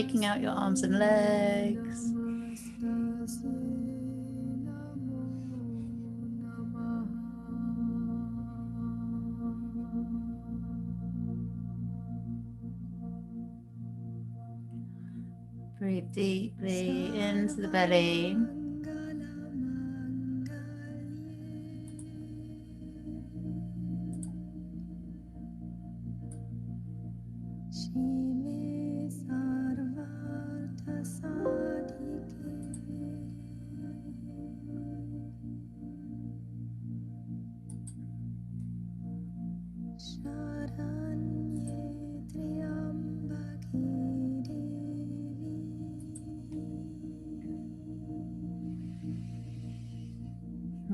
taking out your arms and legs. Breathe deeply into the belly.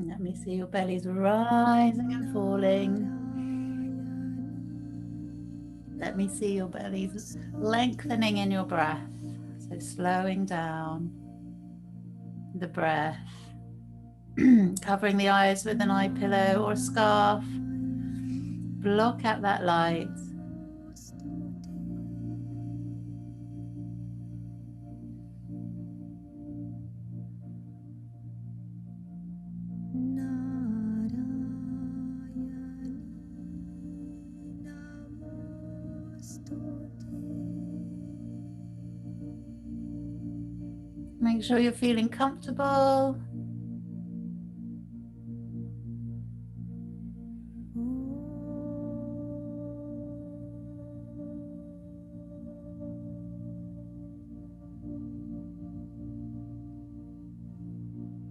Let me see your bellies rising and falling. Let me see your bellies lengthening in your breath. So slowing down the breath. Covering the eyes with an eye pillow or a scarf. Block out that light. Make sure you're feeling comfortable.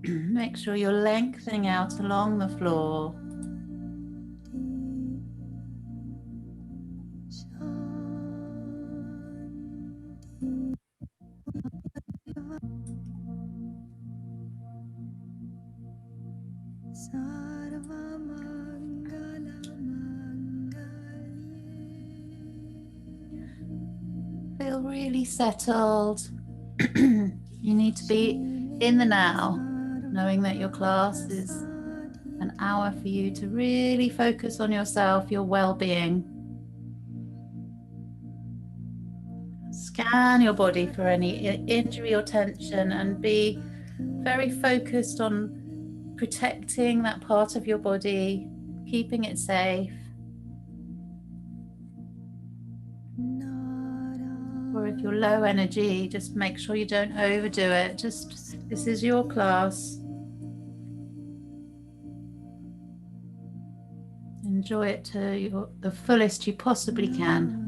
Make sure you're lengthening out along the floor. Feel really settled. You need to be in the now, knowing that your class is an hour for you to really focus on yourself, your well-being. Scan your body for any injury or tension and be very focused on protecting that part of your body, keeping it safe. Or if you're low energy, just make sure you don't overdo it. This is your class. Enjoy it to the fullest you possibly can.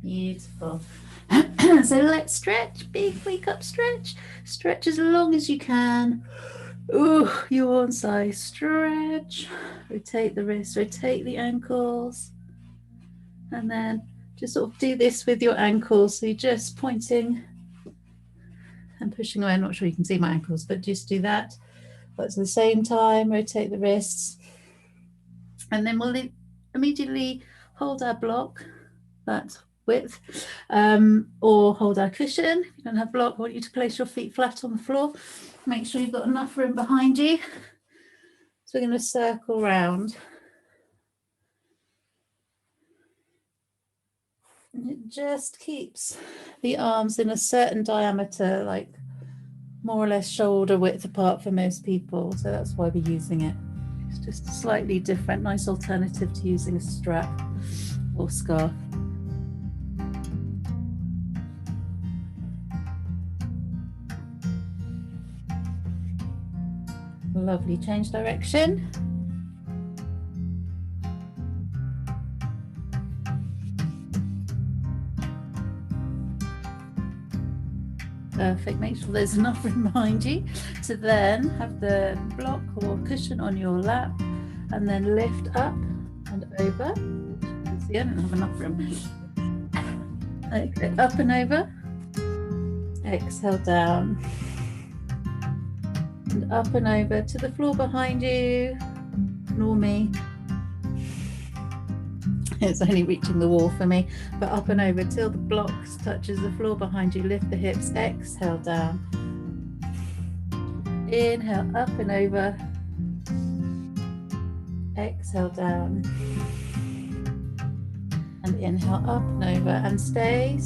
Beautiful. So let's stretch. Big wake up stretch. Stretch as long as you can. Ooh, yawn, sigh, stretch. Rotate the wrists, rotate the ankles. And then just sort of do this with your ankles. So you're just pointing and pushing away. I'm not sure you can see my ankles, but just do that. But at the same time, rotate the wrists. And then we'll immediately hold our block, that width, or hold our cushion. If you don't have block, I want you to place your feet flat on the floor. Make sure you've got enough room behind you. So we're going to circle round. And it just keeps the arms in a certain diameter, like more or less shoulder width apart for most people. So that's why we're using it. It's just a slightly different, nice alternative to using a strap or scarf. Lovely, change direction. Perfect, make sure there's enough room behind you to then have the block or cushion on your lap and then lift up and over. See, I don't have enough room. Okay, up and over. Exhale down. And up and over to the floor behind you. Ignore me. It's only reaching the wall for me, but up and over till the block touches the floor behind you. Lift the hips, exhale down. Inhale, up and over. Exhale down. And inhale, up and over. And stay.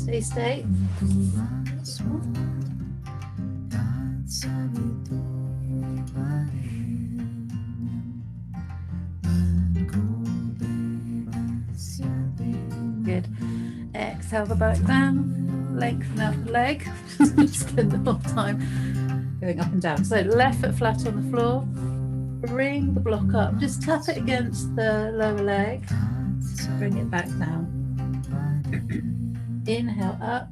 Good. Exhale the back down, lengthen out the leg. Spend the whole time going up and down. So left foot flat on the floor, bring the block up, just tap it against the lower leg, bring it back down. Inhale up,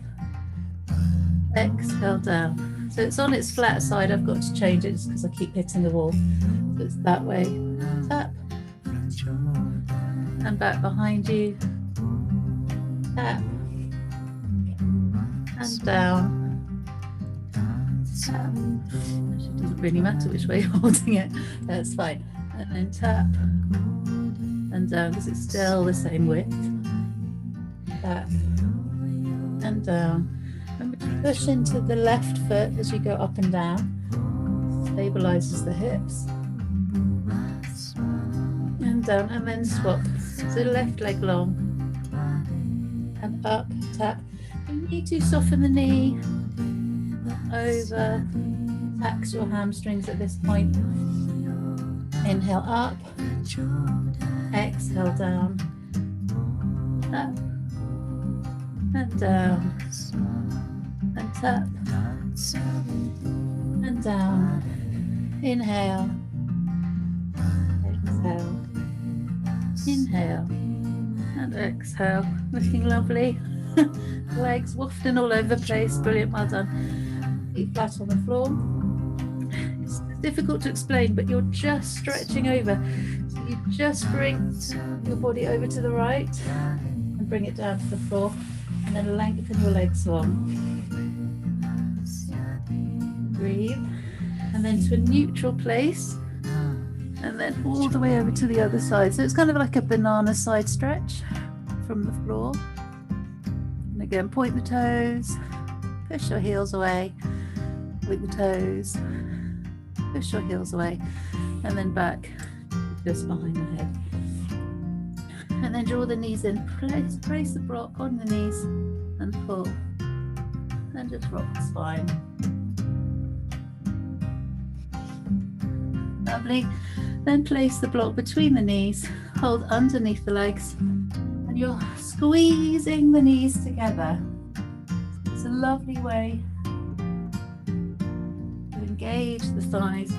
exhale down. So it's on its flat side. I've got to change it just because I keep hitting the wall. So it's that way. Tap and back behind you. Tap and down. Tap. It doesn't really matter which way you're holding it. That's fine. And then tap and down because it's still the same width. Tap and down. Remember to push into the left foot as you go up and down. Stabilizes the hips. And down, and then swap. So left leg long. And up, tap. You need to soften the knee. Over. Tax your hamstrings at this point. Inhale up. Exhale down. Up. And down. And tap. And down. Inhale. Exhale. Inhale. And exhale. Looking lovely. Legs wafting all over the place. Brilliant, well done. Feet flat on the floor. It's difficult to explain, but you're just stretching over. So you just bring your body over to the right and bring it down to the floor, and then lengthen your legs long. Breathe, and then to a neutral place, and then all the way over to the other side. So it's kind of like a banana side stretch from the floor. And again, point the toes, push your heels away, with the toes, push your heels away, and then back just behind the head. And then draw the knees in, place the block on the knees and pull, and just rock the spine. Lovely. Then place the block between the knees, hold underneath the legs, and you're squeezing the knees together. It's a lovely way to engage the thighs,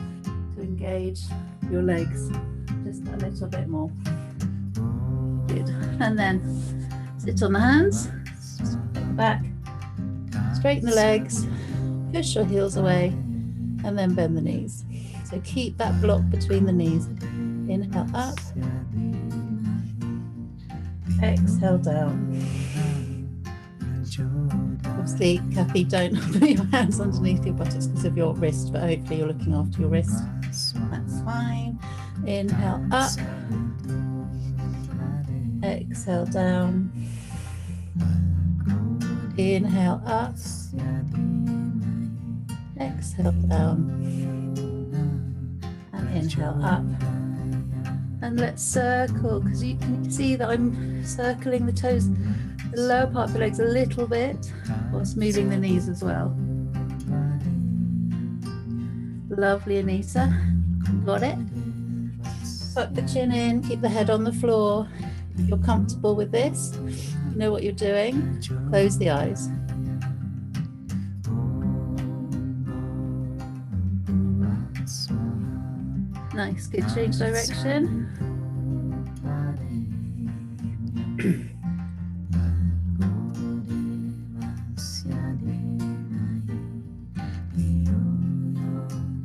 to engage your legs just a little bit more. Good. And then sit on the hands, take the back, straighten the legs, push your heels away, and then bend the knees. So keep that block between the knees. Inhale up, exhale down. Obviously, Kathy, don't put your hands underneath your buttocks because of your wrist, but hopefully you're looking after your wrist. That's fine. Inhale up, exhale down. Inhale up, exhale down. Inhale up, and let's circle, because you can see that I'm circling the toes. the lower part of the legs a little bit, whilst moving the knees as well. Lovely, Anita. Got it. Tuck the chin in, keep the head on the floor. If you're comfortable with this, you know what you're doing, close the eyes. Nice, good, change direction.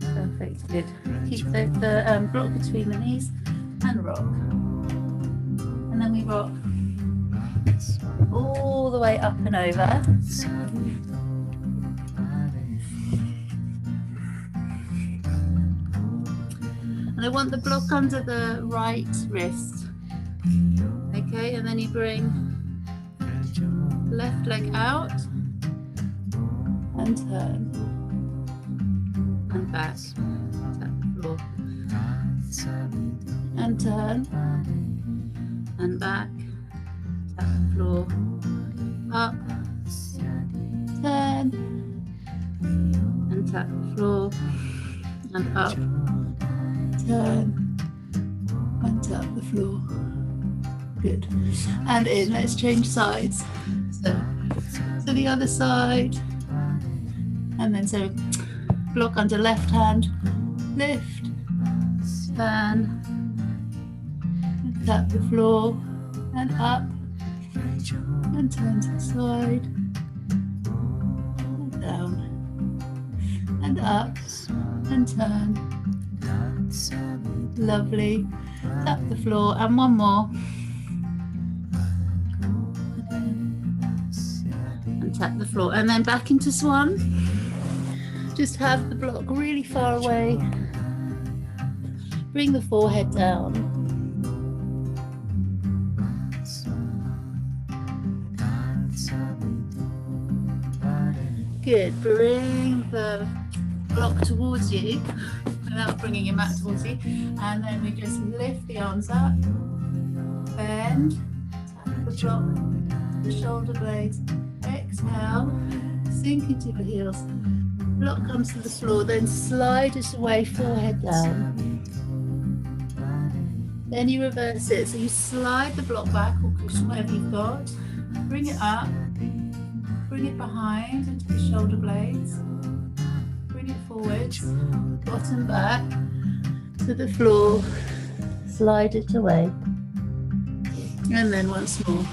Perfect, good. Keep the block between the knees and rock. And then we rock all the way up and over. And I want the block under the right wrist. Okay, and then you bring left leg out and turn and back, tap the floor, and turn and back, tap the floor, up, turn and tap the floor, and up, turn and tap the floor. Good. And in, let's change sides. So to the other side. And then so block under left hand, lift, turn, and tap the floor, and up, and turn to the side, and down, and up, and turn. Lovely. Tap the floor, and one more. And tap the floor, and then back into swan. Just have the block really far away. Bring the forehead down. Good. Bring the block towards you without bringing your mat towards you. And then we just lift the arms up, bend, tap the block, the shoulder blades, exhale, sink into your heels. Block comes to the floor, then slide it away, forehead down. Then you reverse it, so you slide the block back or cushion, whatever you've got, bring it up, bring it behind into the shoulder blades, bring it forwards, bottom back to the floor, slide it away, and then once more,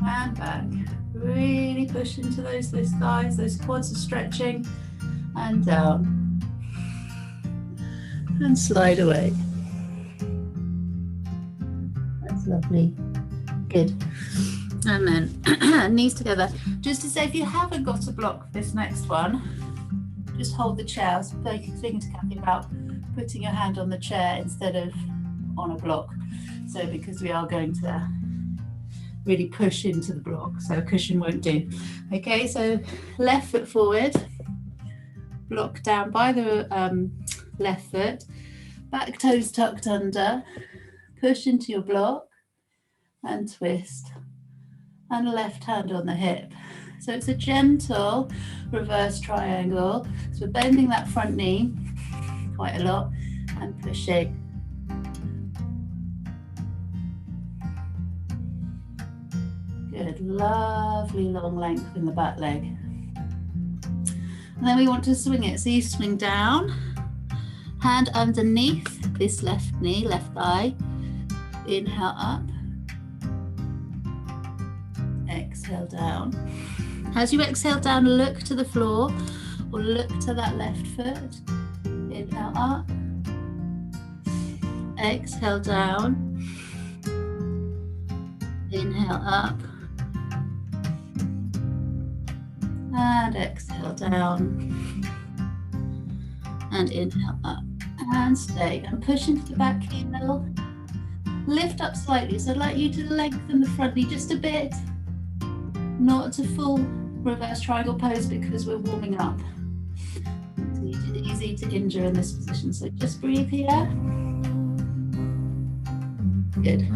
and back. Really push into those thighs, those quads are stretching, and down, and slide away. That's lovely. Good. And then knees together. Just to say, if you haven't got a block for this next one, just hold the chair. I was thinking to Kathy about putting your hand on the chair instead of on a block. So because we are going to really push into the block, so a cushion won't do. Okay, so left foot forward, block down by the left foot, back toes tucked under, push into your block and twist, and left hand on the hip. So it's a gentle reverse triangle. So we're bending that front knee quite a lot and pushing. Good, lovely long length in the back leg. And then we want to swing it. So you swing down, hand underneath this left knee, left thigh. Inhale up. Exhale down. As you exhale down, look to the floor or look to that left foot. Inhale up. Exhale down. Inhale up. And exhale down. And inhale up. And stay. And push into the back heel. Lift up slightly. So I'd like you to lengthen the front knee just a bit. Not to full reverse triangle pose because we're warming up. So it's easy to injure in this position. So just breathe here. Good.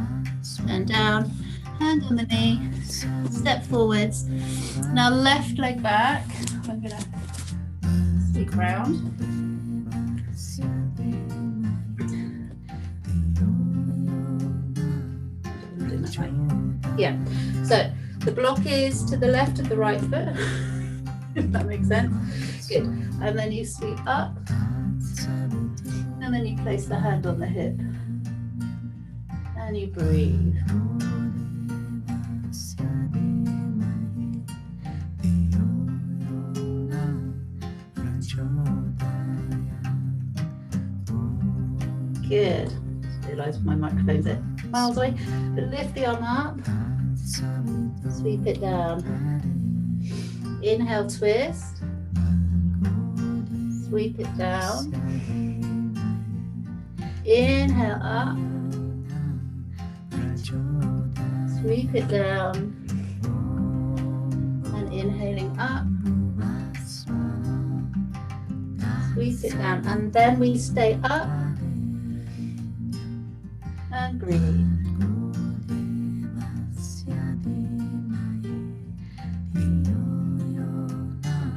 And down hand on the knee, step forwards. Now left leg back. I'm going to sweep round. Yeah, so the block is to the left of the right foot, if that makes sense. Good. And then you sweep up, and then you place the hand on the hip, and you breathe. Good. Just realised my microphone's at miles away. But lift the arm up, sweep it down. Inhale, twist. Sweep it down. Inhale up. Sweep it down. And inhaling up. Sweep it down. And then we stay up. And breathe.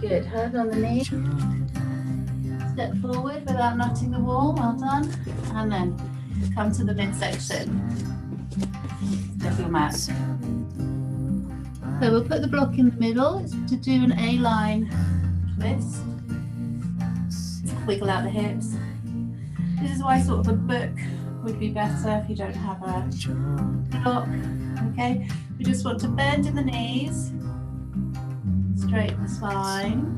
Good. Hand on the knee. Step forward without nutting the wall. Well done. And then come to the midsection. Step your mat. So we'll put the block in the middle. It's to do an A-line twist. Wiggle out the hips. This is why sort of a book would be better if you don't have a block. Okay, we just want to bend in the knees, straighten the spine,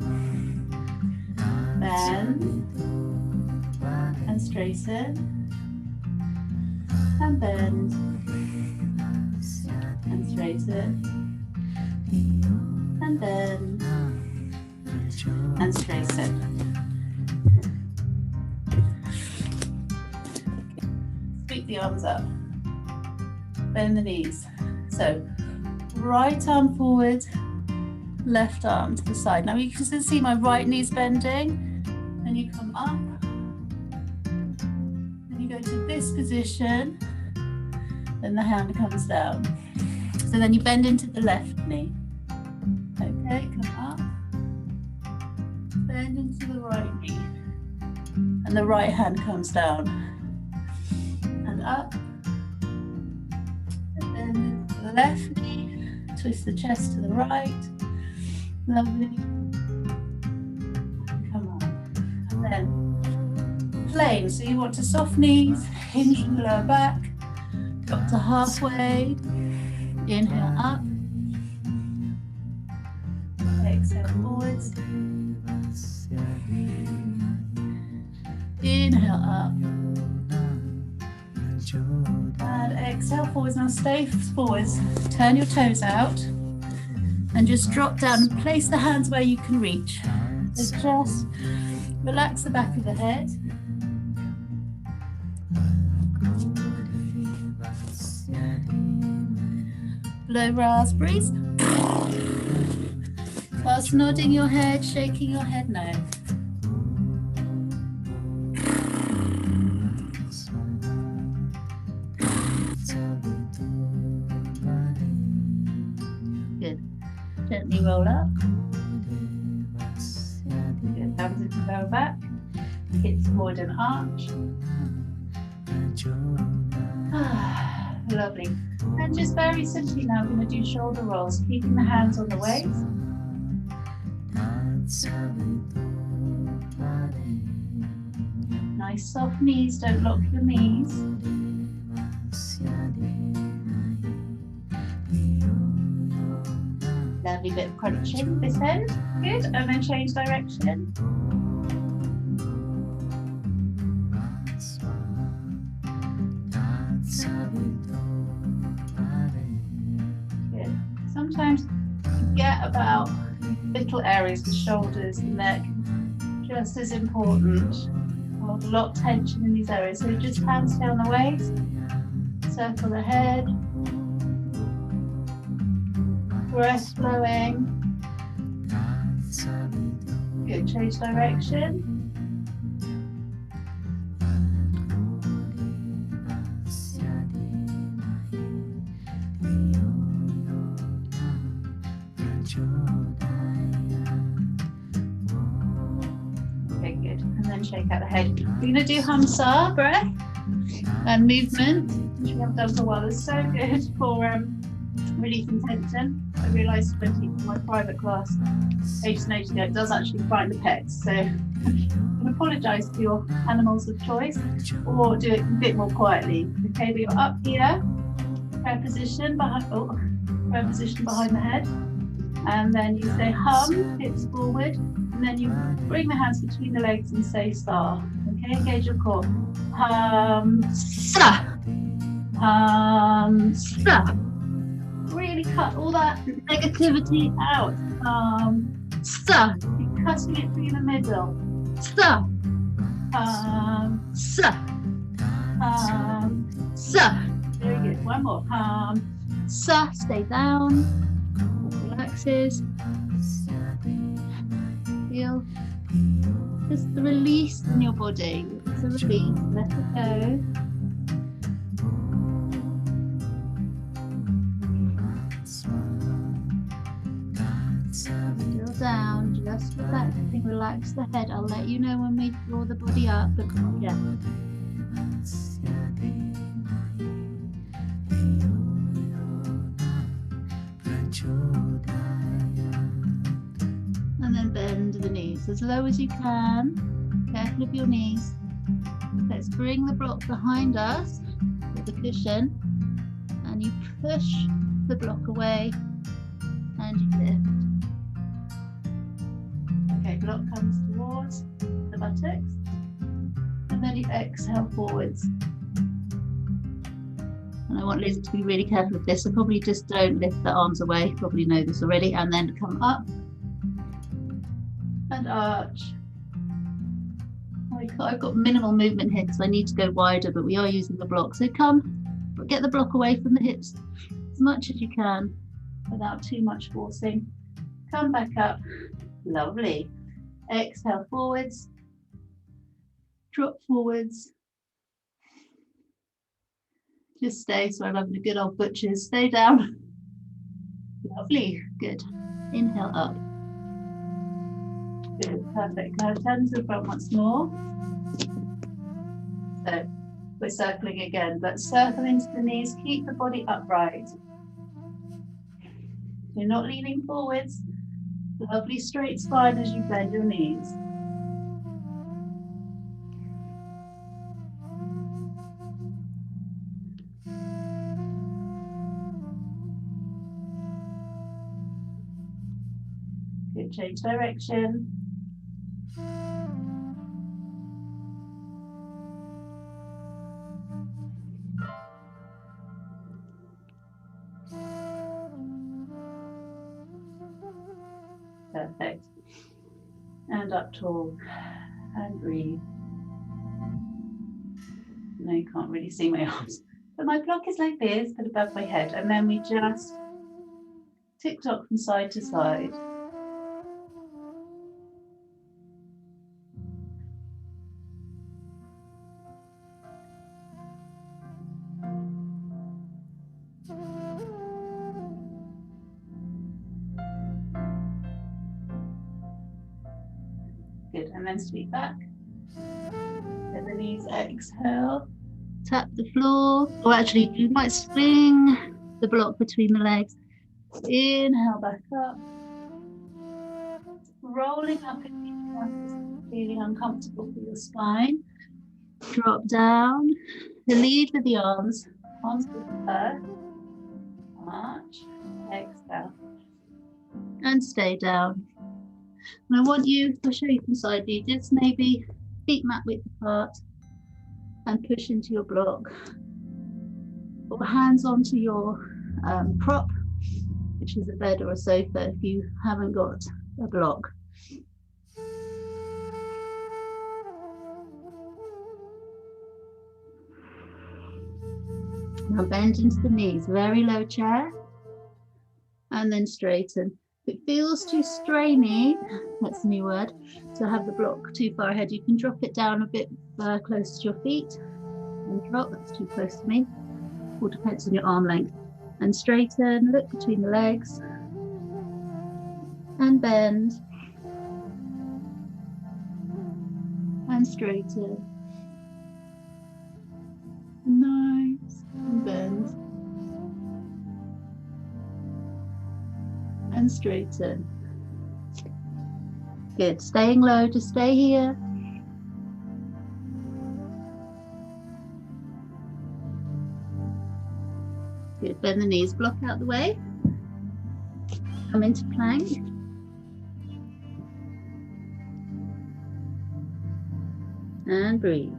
bend and straighten, and bend and straighten, and bend and straighten. Sweep the arms up, bend the knees. So right arm forward, left arm to the side. Now you can still see my right knee's bending, and you come up, and you go to this position, then the hand comes down. So then you bend into the left knee. Okay, come up, bend into the right knee, and the right hand comes down. And up, and then to the left knee, twist the chest to the right. Lovely. Come on. And then plane. So you want to soft knees, hinge the lower back, drop to halfway, inhale up, exhale forwards, inhale up, and exhale forwards. Now stay forwards, turn your toes out, and just drop down and place the hands where you can reach. So just relax the back of the head. Blow raspberries. Whilst nodding your head, shaking your head no. Good. Gently roll up. Good. Hands into the lower back. Hips forward and arch. Lovely. And just very simply now, I'm going to do shoulder rolls, keeping the hands on the waist. Nice soft knees, don't lock your knees. Lovely bit of crunching this end. Good, and then change direction. Good. Sometimes forget about little areas, the shoulders, the neck, just as important. Hold a lot of tension in these areas. So just hands stay on the waist, circle the head, breath flowing. Good, change direction. Okay, good. And then shake out the head. We're going to do Hamsa breath and movement, which we haven't done for a while. It's so good for releasing tension. I realised when teaching my private class ages and ages ago, it does actually find the pets. So you can apologise to your animals of choice or do it a bit more quietly. Okay, but you're up here, prayer position behind the head. And then you say hum, hips forward, and then you bring the hands between the legs and say star. Okay, engage your core. Hum, sa. Hum, sa. Really cut all that negativity out. Sa. You're cutting it through the middle. Sa. Sa. Sa. Very good. One more. Sa. Stay down. Relaxes. Feel just the release in your body. It's a release. Let it go. Still down. Just relaxing. Relax the head. I'll let you know when we draw the body up, but not yet. And then bend the knees as low as you can. Careful of your knees. Let's bring the block behind us with the cushion, and you push the block away and you lift. Okay, block comes towards the buttocks, and then you exhale forwards. And I want Liz to be really careful of this, so probably just don't lift the arms away. You probably know this already, and then come up and arch. I've got minimal movement here because I need to go wider, but we are using the block. So come, get the block away from the hips as much as you can without too much forcing. Come back up. Lovely. Exhale forwards. Drop forwards. Just stay. So I'm having a good old butcher's. Stay down. Lovely. Good. Inhale up. Good. Perfect. Now turn to the front once more. So we're circling again, but circle into the knees. Keep the body upright. You're not leaning forwards. Lovely straight spine as you bend your knees. Good, change direction. Perfect. And up tall and breathe. No, you can't really see my arms, but my block is like this, but above my head, and then we just tick-tock from side to side. Good, and then sweep back. And the knees, exhale. Tap the floor, or actually you might swing the block between the legs. Inhale back up. Rolling up if you're feeling uncomfortable for your spine. Drop down. The lead with the arms. Arms to the earth. Arch. Exhale. And stay down. And I want you, I'll show you from side view, just maybe feet mat width apart and push into your block. Or hands onto your prop, which is a bed or a sofa if you haven't got a block. Now bend into the knees, very low chair, and then straighten. If it feels too strainy, that's a new word, to have the block too far ahead, you can drop it down a bit close to your feet and drop. That's too close to me. All depends on your arm length. And straighten, look between the legs. and bend and straighten. Nice, and bend and straighten. Good, staying low, just stay here. Good, bend the knees, block out the way. Come into plank. And breathe.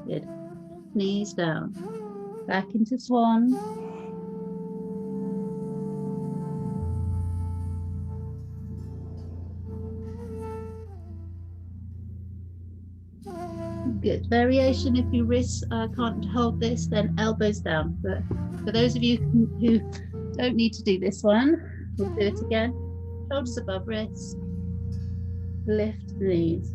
Good. Knees down. Back into swan. Good. Variation, if your wrists can't hold this, then elbows down. But for those of you who don't need to do this one, we'll do it again. Shoulders above wrists. Lift the knees.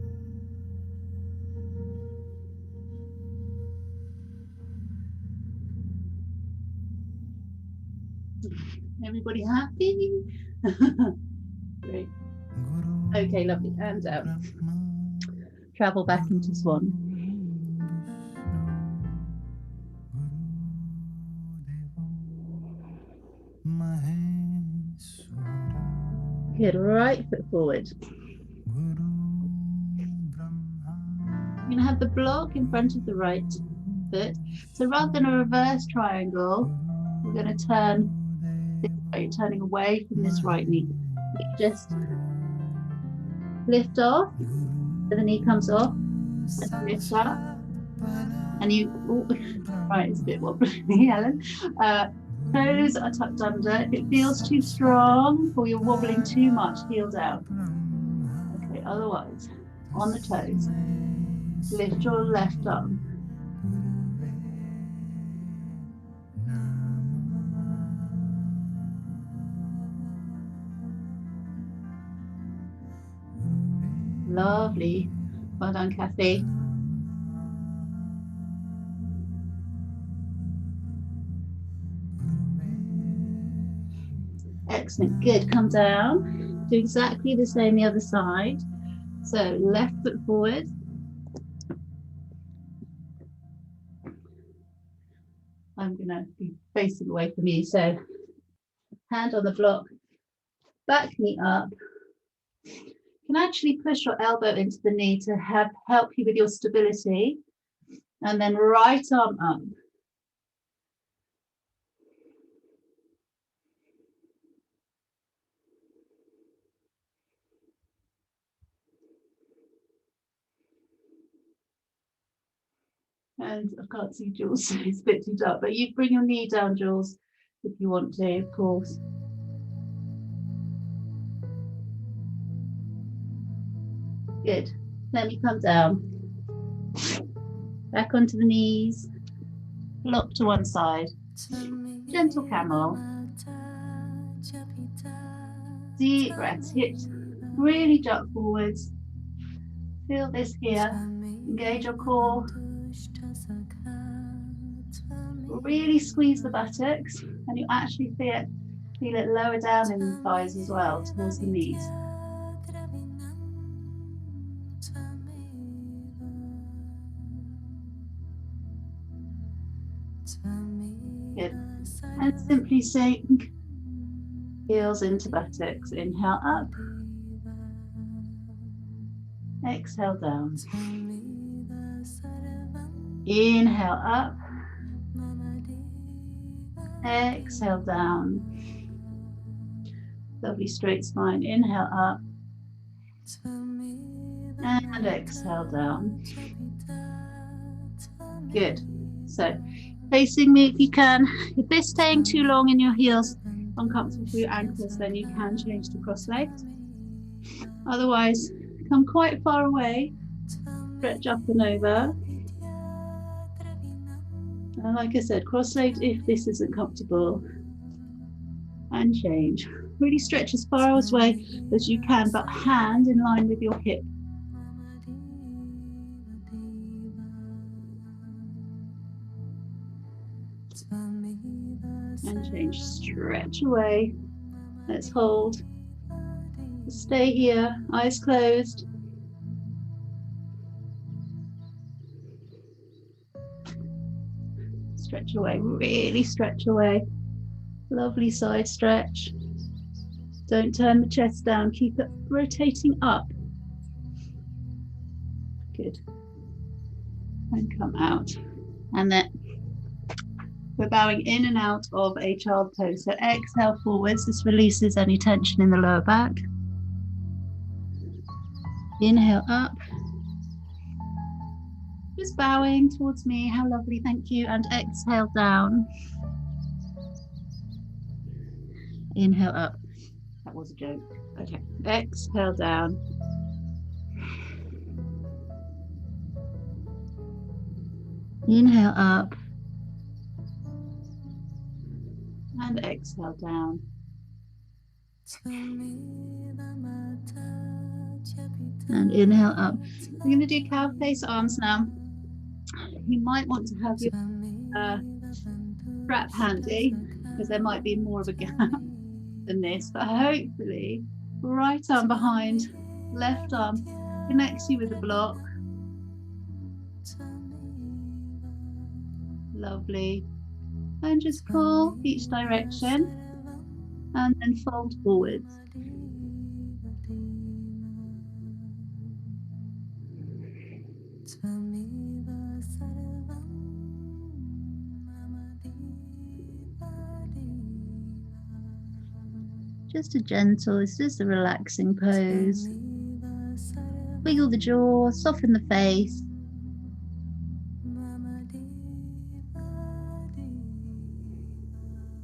Everybody happy? Great. Okay, lovely. Hands out. Travel back into swan. Good. Right foot forward. You're going to have the block in front of the right foot. So rather than a reverse triangle, we're going to turn this way, turning away from this right knee. You just lift off, so the knee comes off, and lift up, and you, right, it's a bit wobbly, Helen. Toes are tucked under. If it feels too strong or you're wobbling too much, heel down. Okay, otherwise, on the toes, lift your left arm. Lovely. Well done, Kathy. Excellent. Good. Come down. Do exactly the same the other side. So left foot forward. I'm going to be facing away from you. So hand on the block, back knee up. You can actually push your elbow into the knee to help you with your stability. And then right arm up. And I can't see Jules, it's a bit too dark, but you bring your knee down, Jules, if you want to, of course. Good. Let me come down. Back onto the knees. Lock to one side. Gentle camel. Deep breaths. Hips really jut forwards. Feel this here. Engage your core. Really squeeze the buttocks, and you actually feel it lower down in the thighs as well, towards the knees. Good. And simply sink heels into buttocks. Inhale up. Exhale down. Inhale up. Exhale down. Lovely straight spine. Inhale up. And exhale down. Good. So facing me if you can. If they're staying too long in your heels, uncomfortable for your ankles, then you can change to cross-legged. Otherwise, come quite far away. Stretch up and over. And like I said, cross-legged if this isn't comfortable. And change. Really stretch as far away as you can, but hand in line with your hip. And change, stretch away. Let's hold. Stay here, eyes closed. Stretch away, really stretch away. Lovely side stretch. Don't turn the chest down, keep it rotating up. Good. And come out. And then we're bowing in and out of a child pose. So exhale forwards. This releases any tension in the lower back. Inhale up. Just bowing towards me. How lovely. Thank you. And exhale down. Inhale up. That was a joke. Okay. Exhale down. Inhale up. And exhale down. And inhale up. We're going to do cow face arms now. You might want to have your strap handy because there might be more of a gap than this, but hopefully right arm behind, left arm connects you with the block. Lovely. And just pull each direction and then fold forwards. Just a gentle, it's just a relaxing pose. Wiggle the jaw, soften the face.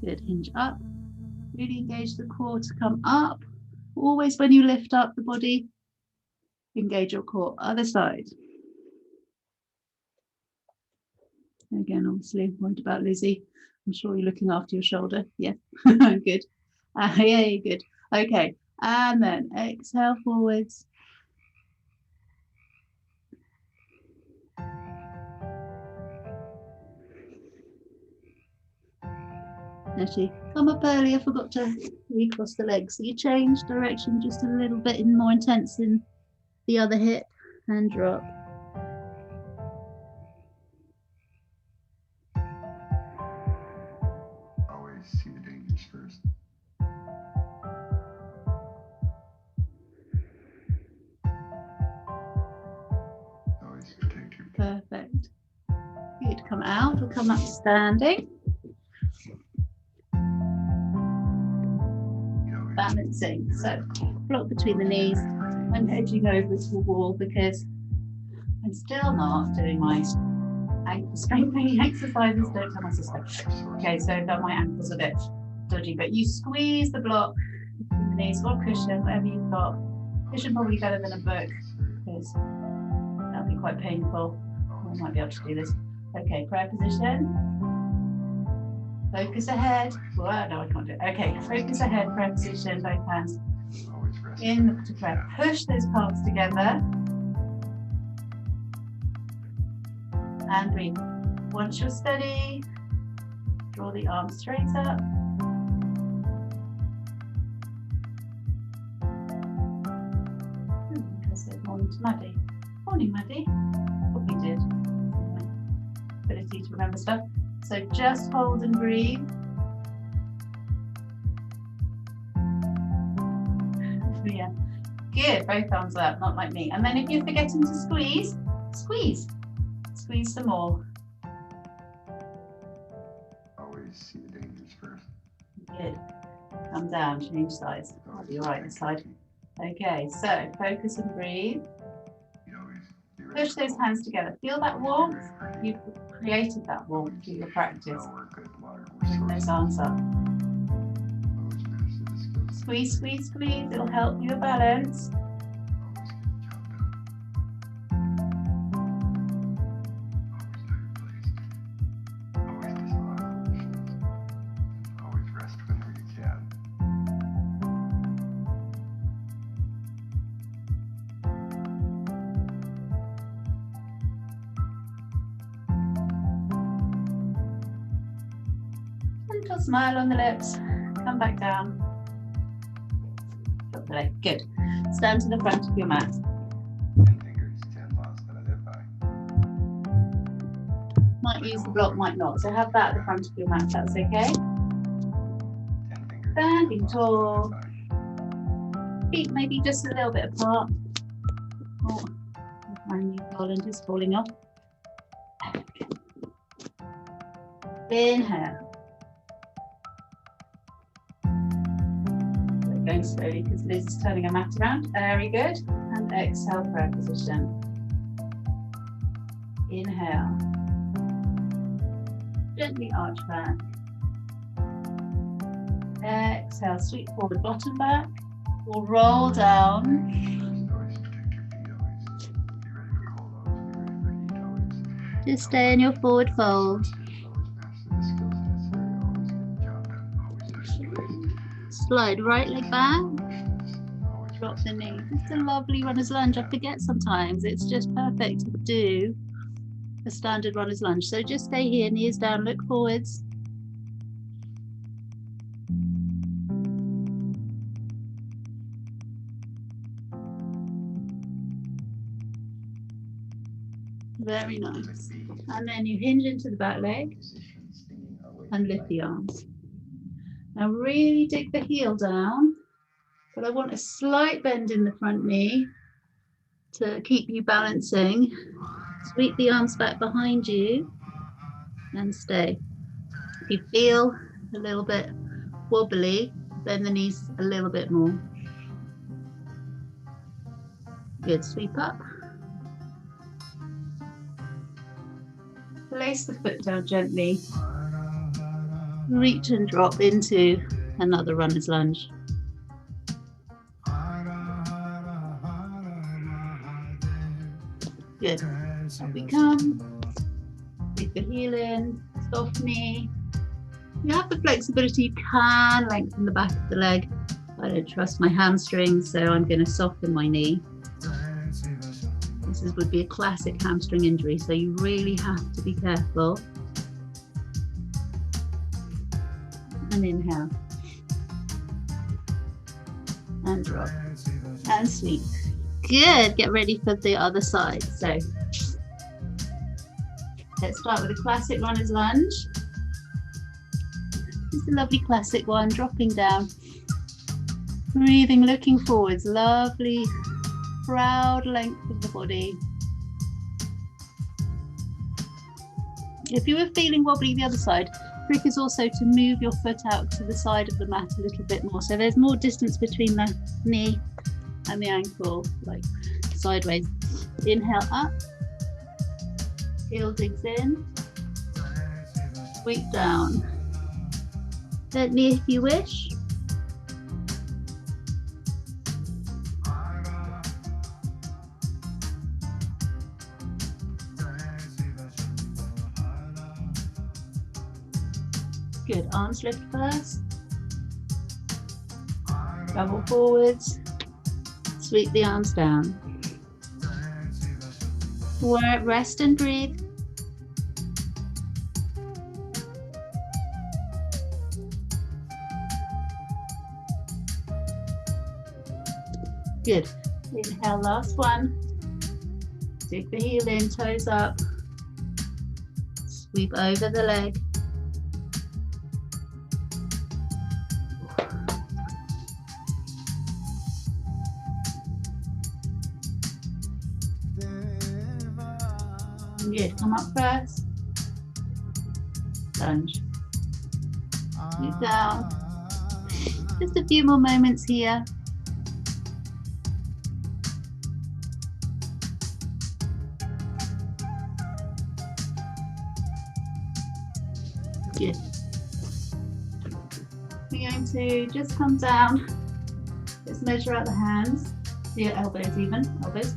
Good, hinge up. Really engage the core to come up. Always when you lift up the body, engage your core. Other side. Again, obviously, worried about Lizzie. I'm sure you're looking after your shoulder. Yeah, good. Yeah, good. Okay, and then exhale forwards. Actually, come up earlier, forgot to recross the legs. So you change direction just a little bit more intense in the other hip and drop. Always see the dangers first. Always protect your Perfect. Good, come out, we'll come up standing. Balancing, so block between the knees. I'm edging over to the wall because I'm still not doing my ankle strengthening exercises. Don't tell my sister. Okay, so my ankle's a bit dodgy, but you squeeze the block between the knees or cushion, whatever you've got. Cushion probably better than a book because that'll be quite painful. I might be able to do this. Okay, prayer position. Focus ahead. Well, no, I can't do it. Okay, focus ahead, prayer position, both hands in to prayer. Push those palms together. And breathe. Once you're steady, draw the arms straight up. I said morning to Maddie. Morning, Maddie. Probably did. Ability to remember stuff. So just hold and breathe. Yeah. Good, both arms up, not like me. And then if you're forgetting to squeeze, squeeze. Squeeze some more. Always see the dangers first. Good. Come down, change sides. I'll be all right this side. Okay, so focus and breathe. Push those hands together. Feel that warmth. You've created that warmth through your practice. Bring those arms up. Squeeze, squeeze, squeeze. It'll help your balance. Always rest whenever you can. Gentle smile on the lips. Come back down. Drop the leg. Good. Stand to the front of your mat. 10 fingers, 10 last that I live by. Might use the block, might not. So have that at the front of your mat. That's okay. 10 fingers. Standing 10 last tall. that I live by. Feet maybe just a little bit apart. Oh, my new garland is falling off. Inhale. So going slowly because Liz is turning her mat around. Very good. And exhale, prayer position. Inhale. Gently arch back. Exhale, sweep forward, bottom back. We'll roll down. Always protect your feet, always be ready for cold, always be ready for heat, always. Just stay in your forward fold. Always master the skills necessary, always get the job done, always first place. Slide right leg back. Always Drop rest the in knee. peace. Just a lovely runner's lunge. I forget sometimes. It's just perfect to do a standard runner's lunge. So just stay here, knees down, look forwards. Very nice. And then you hinge into the back leg and lift the arms. Now really dig the heel down, but I want a slight bend in the front knee to keep you balancing. Sweep the arms back behind you and stay. If you feel a little bit wobbly, bend the knees a little bit more. Good, sweep up. Place the foot down gently. Reach and drop into another runner's lunge. Good. Up we come. Keep the heel in, soft knee. You have the flexibility, you can lengthen the back of the leg. I don't trust my hamstrings, so I'm going to soften my knee. This would be a classic hamstring injury, so you really have to be careful. And inhale. And drop. And sweep. Good. Get ready for the other side. So let's start with a classic runner's lunge. Just a lovely classic one, dropping down. Breathing, looking forwards. Lovely, proud length of the body. If you were feeling wobbly the other side, trick is also to move your foot out to the side of the mat a little bit more. So there's more distance between the knee and the ankle, like sideways. Inhale up, heel digs in, sweep down. Bend knee if you wish. Good, arms lift first. Travel forwards. Sweep the arms down. Rest and breathe. Good. Inhale, last one. Dig the heel in, toes up. Sweep over the leg. Good. Come up first. Lunge. Move down. Just a few more moments here. Good. We're going to just come down. Let's measure out the hands, the elbows even, elbows.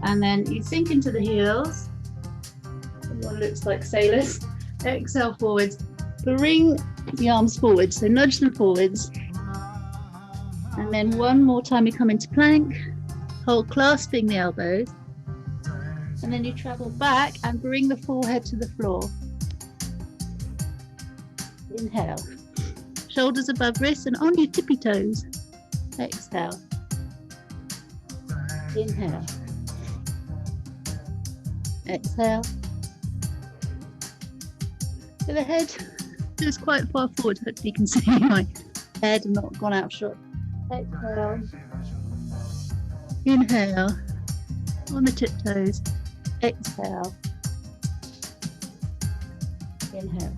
And then you sink into the heels. One looks like sailors. Exhale forwards. Bring the arms forward, so nudge them forwards. And then one more time you come into plank, hold clasping the elbows. And then you travel back and bring the forehead to the floor. Inhale. Shoulders above wrists and on your tippy toes. Exhale. Inhale. Exhale. So the head is quite far forward. Hopefully you can see my head not gone out short. Exhale. Inhale. On the tiptoes. Exhale. Inhale.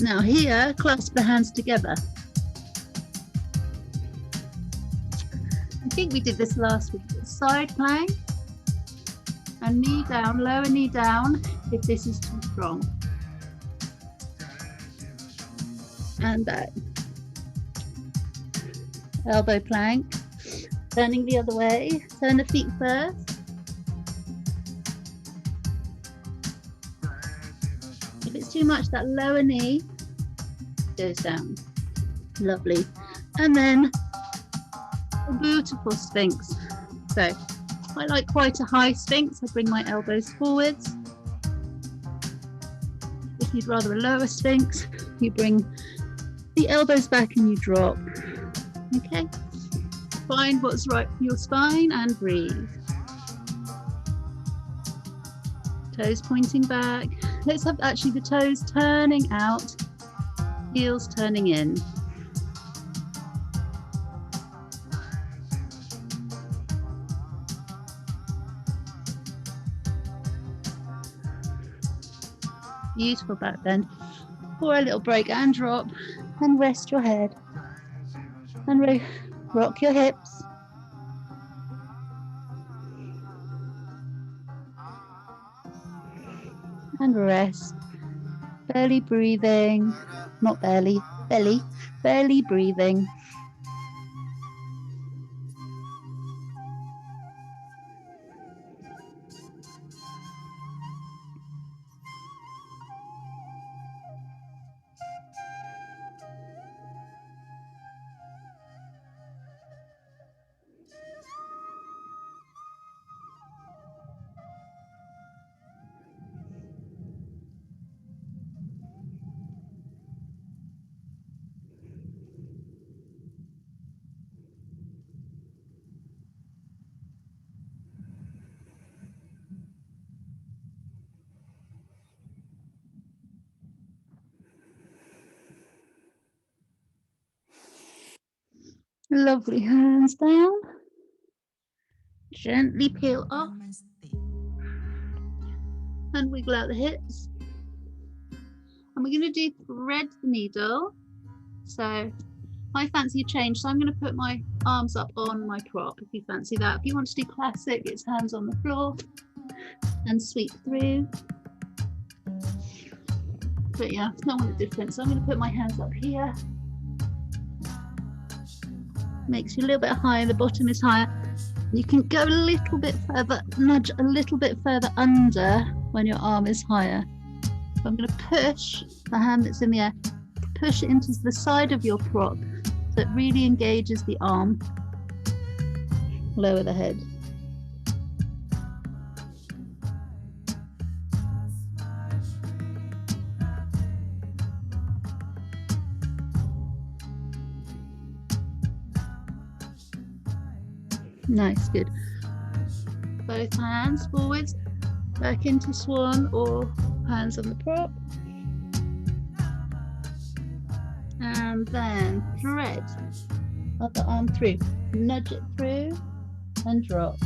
Now here, clasp the hands together. I think we did this last week. Side plank and knee down, lower knee down if this is too strong. And back. Elbow plank. Turning the other way. Turn the feet first. If it's too much, that lower knee goes down. Lovely. And then a beautiful Sphinx. So I like quite a high Sphinx. I bring my elbows forwards. If you'd rather a lower Sphinx, you bring the elbows back and you drop. Okay. Find what's right for your spine and breathe. Toes pointing back. Let's have actually the toes turning out, heels turning in. Beautiful back bend. For a little break and drop and rest your head and rock your hips. And rest. Belly breathing, not belly, belly breathing. Lovely, hands down. Gently peel off and wiggle out the hips. And we're going to do thread the needle. So I fancy a change. So I'm going to put my arms up on my prop if you fancy that. If you want to do classic, it's hands on the floor and sweep through. But yeah, no one is different. So I'm going to put my hands up here. Makes you a little bit higher, the bottom is higher. You can go a little bit further, nudge a little bit further under when your arm is higher. So I'm going to push the hand that's in the air, push it into the side of your prop so it really engages the arm. Lower the head. Nice, good. Both hands forwards, back into swan or hands on the prop. And then thread, other arm through, nudge it through and drop.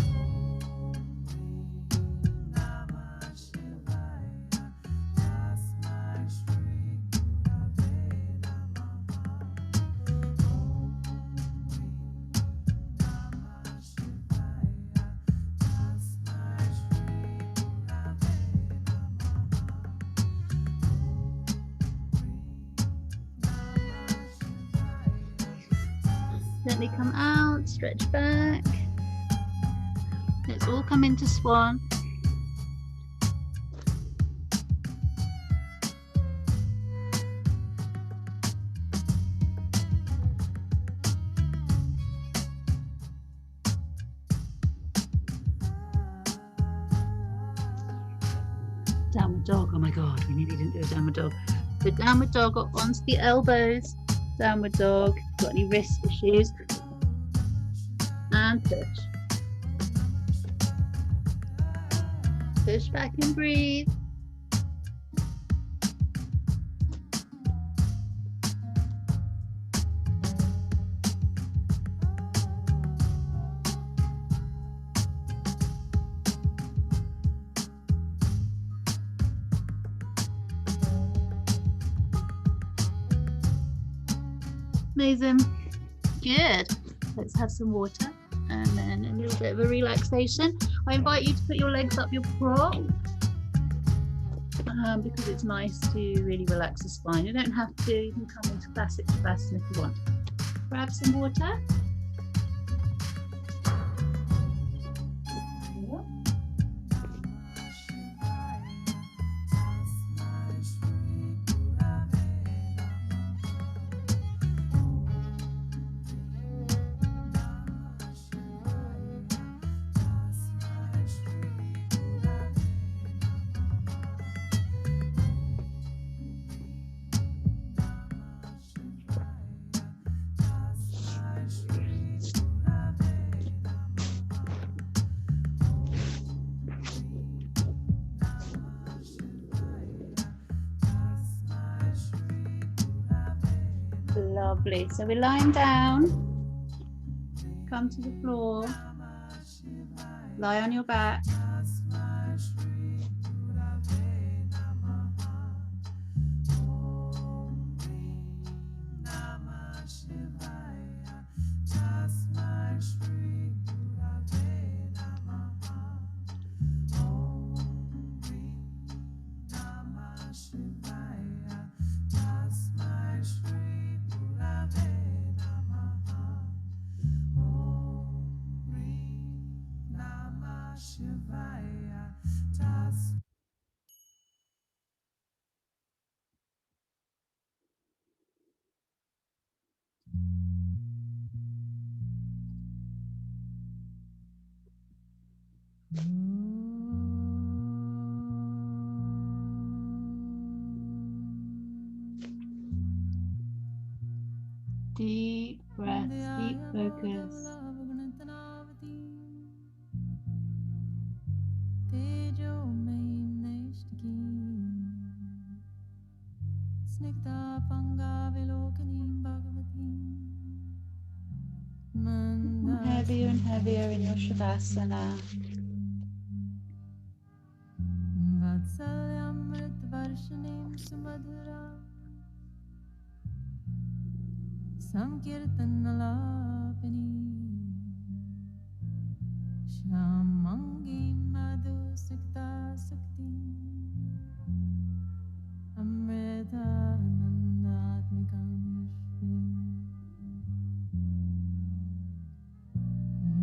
Gently come out, stretch back. Let's all come into swan. Downward dog, oh my God, we nearly didn't do a downward dog. So downward dog onto the elbows. Downward dog. Got any wrist issues? And push. Push back and breathe. Amazing. Good. Let's have some water and then a little bit of a relaxation. I invite you to put your legs up your prop because it's nice to really relax the spine. You don't have to, you can come into classic Shavasana if you want. Grab some water. Lovely. So we're lying down. Come to the floor. Lie on your back. Deep breaths, deep focus. Heavier and heavier in your Shavasana. Sankirtanalapini Shamangi Madhu Sikta Sakti Amrita Nandatmikamishri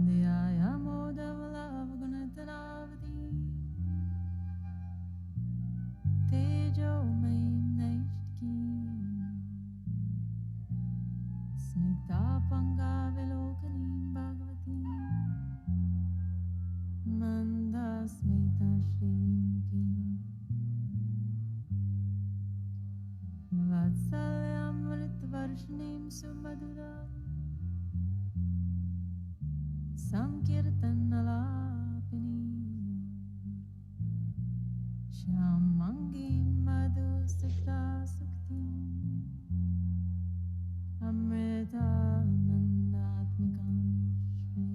Dhyaya Modavalavgunataravati Tejo Maim Naishtki Snigdhapanga Vilokanim Bhagavati Mandasmita Shrimukhi Vatsalyamritvarshanim Sumadura Sankirtanalapini Shamangi Madhu Sikta Sukti Amrita Nandatmikamishri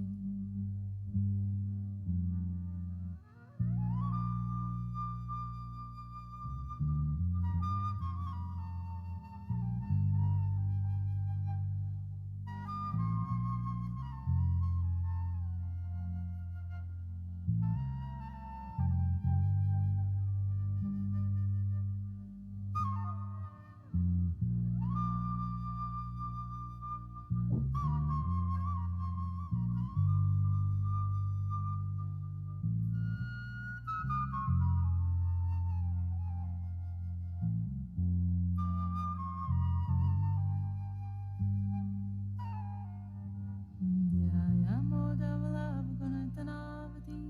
Dhyaya Modavalavgunathanavati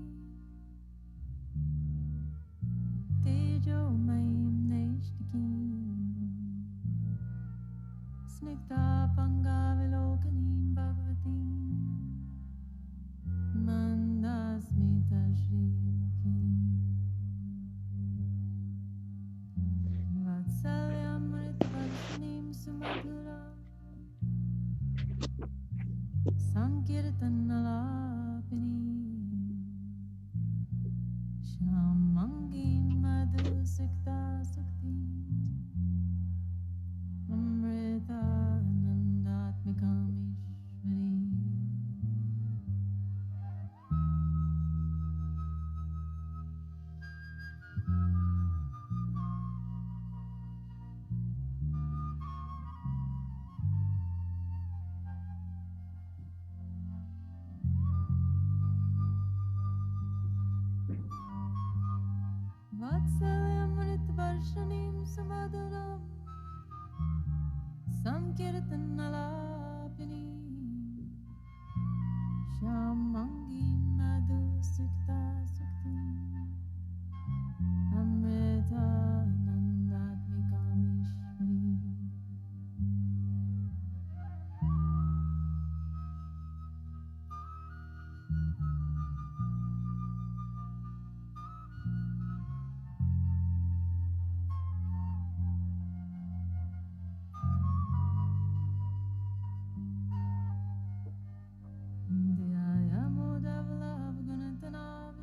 Tejo Maim Naishtaki Snigdhapangavilokanim bhagavatim Mandasmita Shrimukhim Vatsalyamritvarshanim Sumadhura Sankirtanalapinim Shamangim Madhusikta Suktim Amrita Nandatmikamishvarim Vatsalyamritvarshanim Sumadhuram Sankirtanalapinim Shamangim Madhusikta Suktim Amrita Nandatmikamishvarim Dhyayamodavalav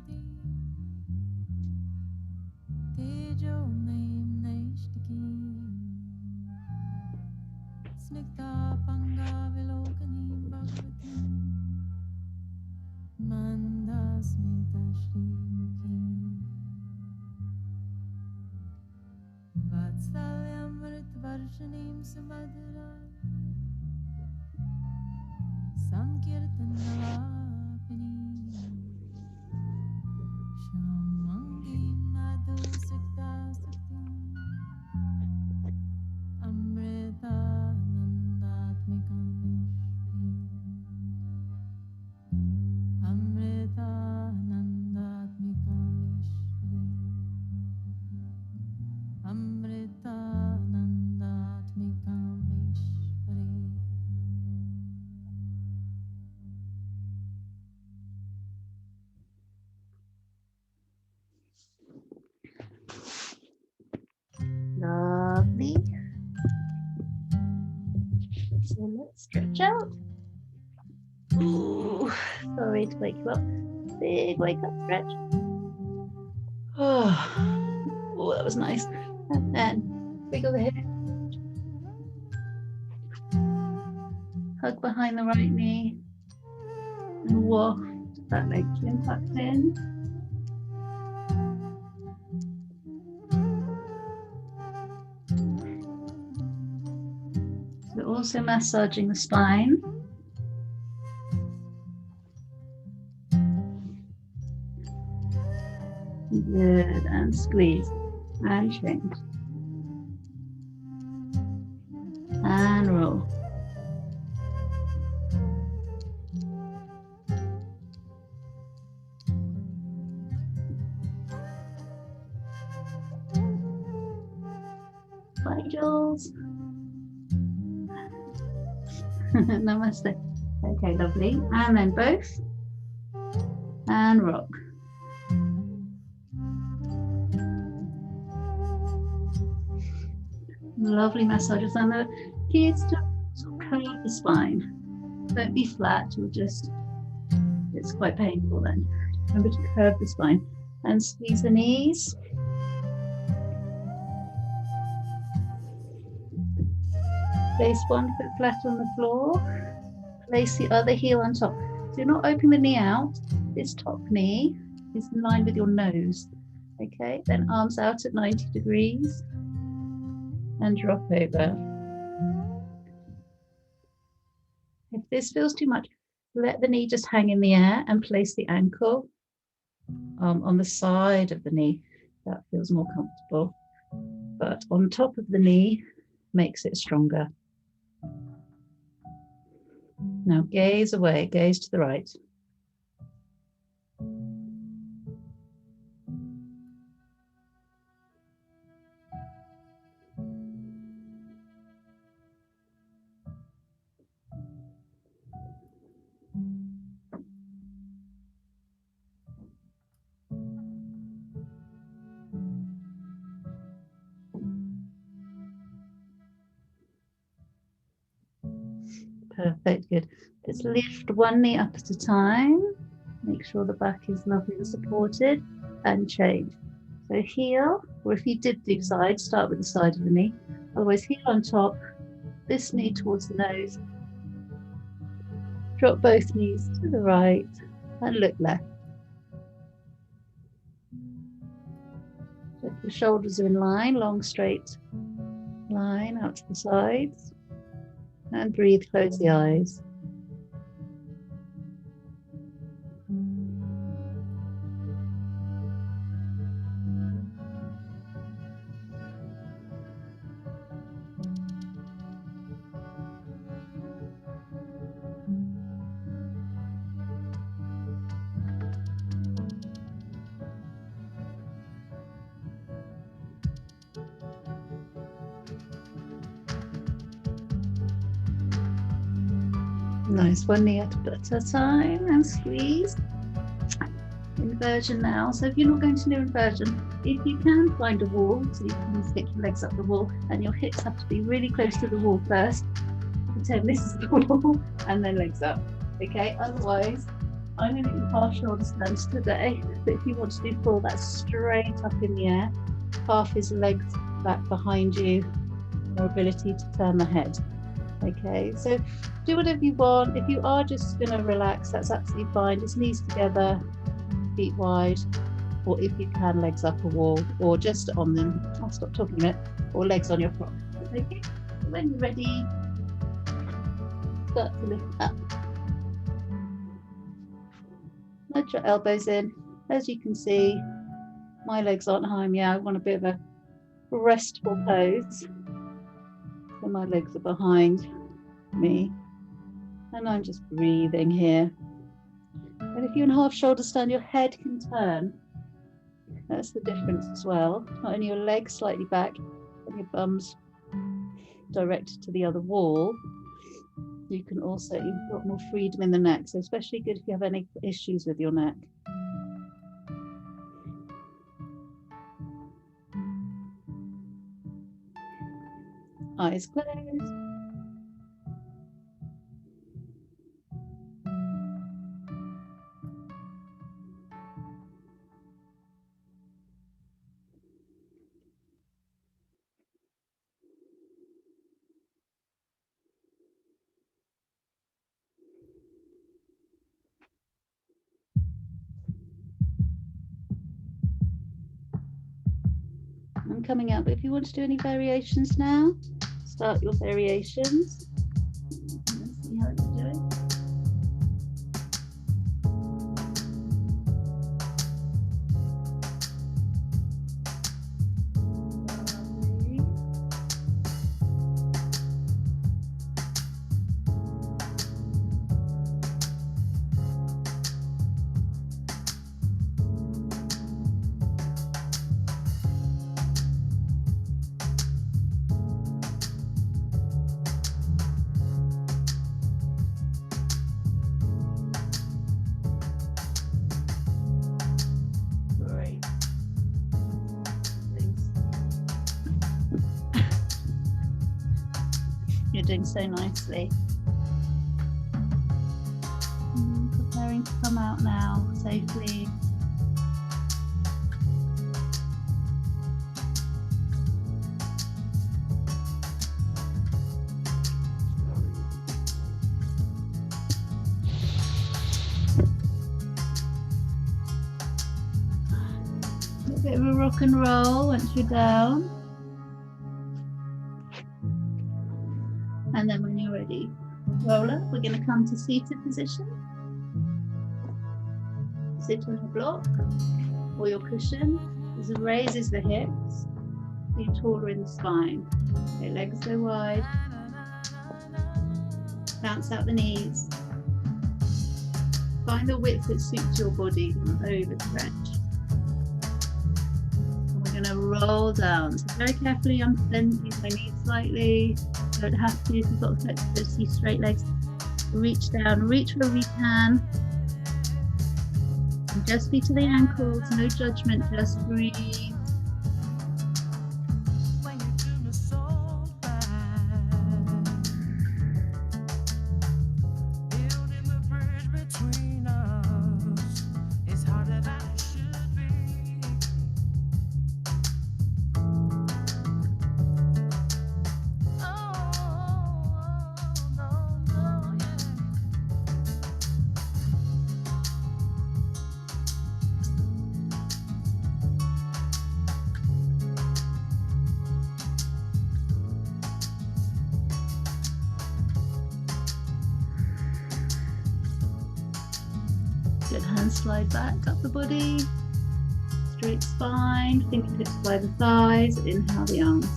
Tejo Naim Naishtikim Snigdhapangavilokanim bhagavatim Mandasmita Shrimukhim Vatsalyamritvarshanim Sumadhura Sankirtanalapinim Shamangim Madhusikta Suktim Amrita Nandatmikamishvarim Amrita Nandatmikamishvarim Amrita Nandatmikamishvarim Lovely. So let's stretch out. Ooh, sorry to wake you up. Big wake up stretch. Oh, that was nice. And then wiggle the hip. Hug behind the right knee. And waft that leg chin tucked in. We're also massaging the spine. Good, and squeeze, and change, and roll. Bye, Jules. Namaste. Okay, lovely. And then both. And rock. Lovely massages. And the key is to sort of curve the spine. Don't be flat, you'll just, it's quite painful then. Remember to curve the spine. And squeeze the knees. Place one foot flat on the floor. Place the other heel on top. So you're not opening the knee out. This top knee is in line with your nose. Okay, then arms out at 90 degrees and drop over. If this feels too much, let the knee just hang in the air and place the ankle on the side of the knee. That feels more comfortable. But on top of the knee makes it stronger. Now gaze away, gaze to the right. Perfect, good. Let's lift one knee up at a time. Make sure the back is lovely and supported, and change. So heel, or if you did do side, start with the side of the knee. Otherwise, heel on top, this knee towards the nose. Drop both knees to the right and look left. So the shoulders are in line, long straight line out to the sides. And breathe, close the eyes. Nice, one knee at a time and squeeze. Inversion now. So if you're not going to do inversion, if you can find a wall, so you can stick your legs up the wall, and your hips have to be really close to the wall first. Pretend this is the wall, and then legs up. Okay, otherwise, I'm going to do half shoulder stands today, but if you want to do full, that's straight up in the air. Half is legs back behind you, your ability to turn the head. Okay, so do whatever you want. If you are just going to relax, that's absolutely fine. Just knees together, feet wide, or if you can, legs up a wall, or just on them. I'll stop talking a minute, or legs on your front. Okay, so when you're ready, start to lift up. Nudge your elbows in. As you can see, my legs aren't high. Yeah, I want a bit of a restful pose. So my legs are behind me, and I'm just breathing here. And if you're in half shoulder stand, your head can turn. That's the difference as well. Not only your legs slightly back and your bum's directed to the other wall, you can also, you've got more freedom in the neck. So especially good if you have any issues with your neck. Eyes closed. I'm coming out, but if you want to do any variations now, start your variations. Let's see how you're doing. You're doing so nicely. Preparing to come out now safely. A bit of a rock and roll once you're down. And then when you're ready, roll up. We're going to come to seated position. Sit on your block or your cushion. This raises the hips. You're taller in the spine. Okay, legs go wide. Bounce out the knees. Find the width that suits your body. Don't overstretch. And we're going to roll down. So very carefully, I'm bending my knees slightly. Don't have to if you've got flexibility, straight legs. Reach down, reach where we can. And just be to the ankles, no judgment, just breathe. Good. Hands slide back up the body. Straight spine. Fingertips by the thighs. Inhale the arms.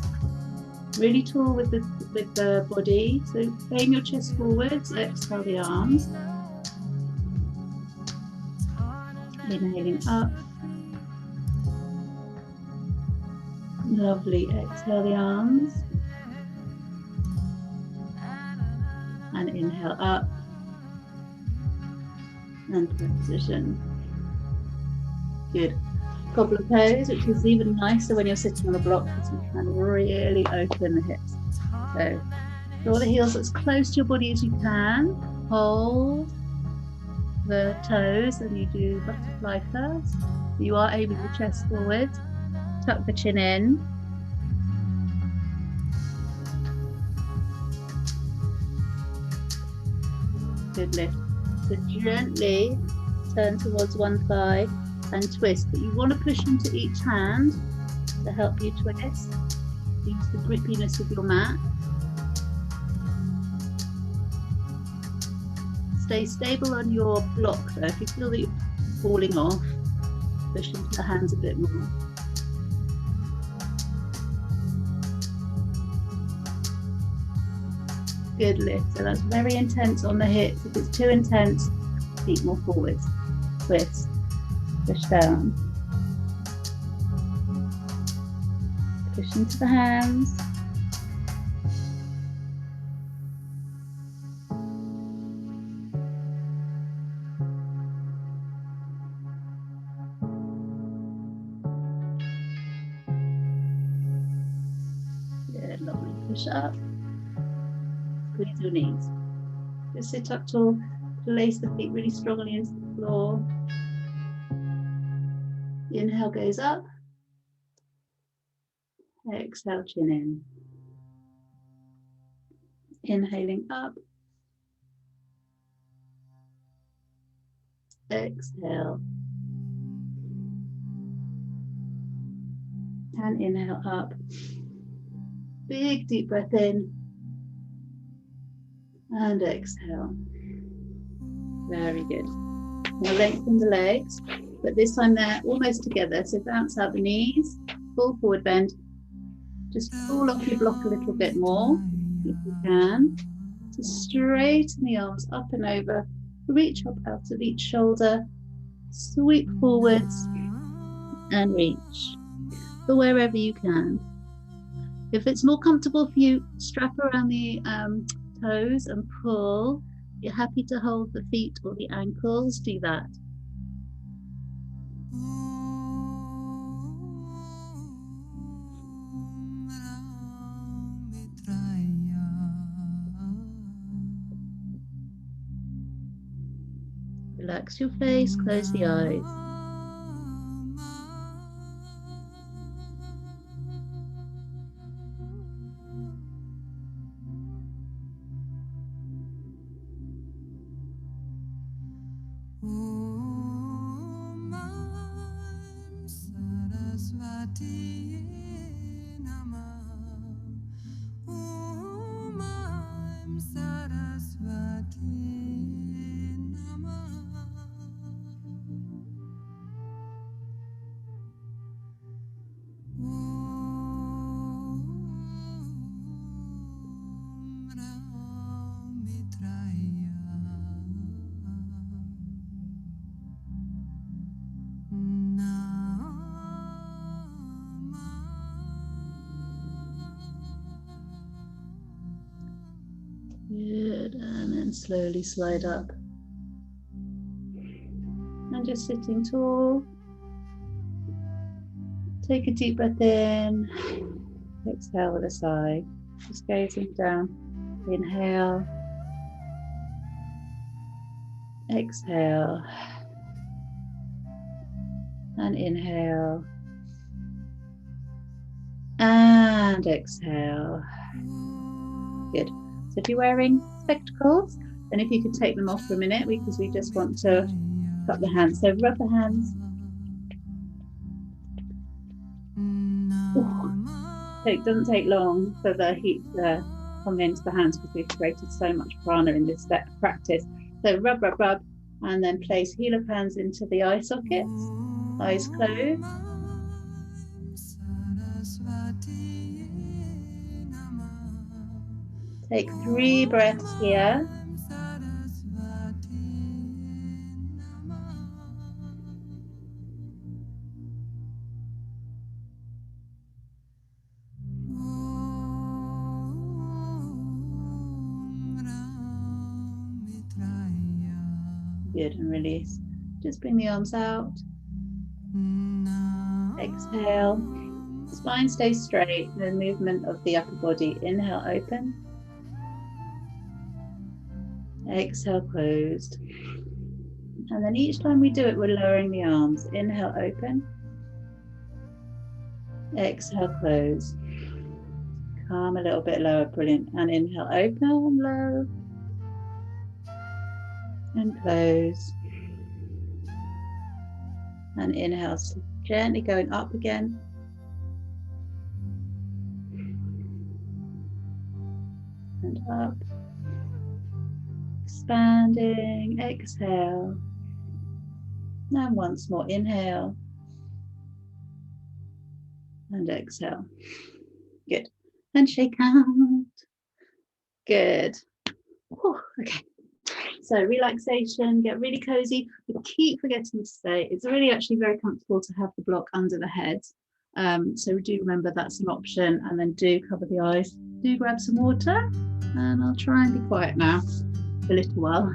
Really tall with the body. So frame your chest forwards. Exhale the arms. Inhaling up. Lovely. Exhale the arms. And inhale up. And position. Good. Goblet pose, which is even nicer when you're sitting on a block because you can really open the hips. So draw the heels as close to your body as you can. Hold the toes and you do butterfly first. You are aiming the chest forward. Tuck the chin in. Good lift. So gently turn towards one thigh and twist, but you want to push into each hand to help you twist. Use the grippiness of your mat. Stay stable on your block though. If you feel that you're falling off, push into the hands a bit more. Good lift. So that's very intense on the hips. If it's too intense, feet more forwards. Twist. Push down. Push into the hands. Good, lovely. Push up. Squeeze your knees. Just sit up tall. Place the feet really strongly into the floor. The inhale goes up. Exhale, chin in. Inhaling up. Exhale. And inhale up. Big deep breath in. And exhale. Very good. Now lengthen the legs, but this time they're almost together. So bounce out the knees, full forward bend. Just fall off your block a little bit more, if you can. Just straighten the arms up and over. Reach up out of each shoulder. Sweep forwards and reach for wherever you can. If it's more comfortable for you, strap around the toes and pull. If you're happy to hold the feet or the ankles, do that. Relax your face, close the eyes. Good, and then slowly slide up. And just sitting tall. Take a deep breath in. Exhale with a sigh. Just gazing down. Inhale. Exhale. And inhale. And exhale. Good. So if you're wearing spectacles, then if you could take them off for a minute, because we just want to cup the hands. So rub the hands. It doesn't take long for the heat to come into the hands because we've created so much prana in this practice. So rub, rub, rub, And then place heel of hands into the eye sockets, eyes closed. Take 3 breaths here. Good, and release. Just bring the arms out. Exhale. Spine stays straight. No movement of the upper body. Inhale, open. Exhale, closed. And then each time we do it, we're lowering the arms. Inhale, open. Exhale, close. Come a little bit lower, brilliant. And inhale, open, low. And close. And inhale, gently going up again. And up. Expanding, exhale. And once more, inhale. And exhale. Good. And shake out. Good. Whew, okay. So relaxation, get really cozy. We keep forgetting to say it's really actually very comfortable to have the block under the head. So do remember that's an option, and then do cover the eyes. Do grab some water, and I'll try and be quiet now for a little while.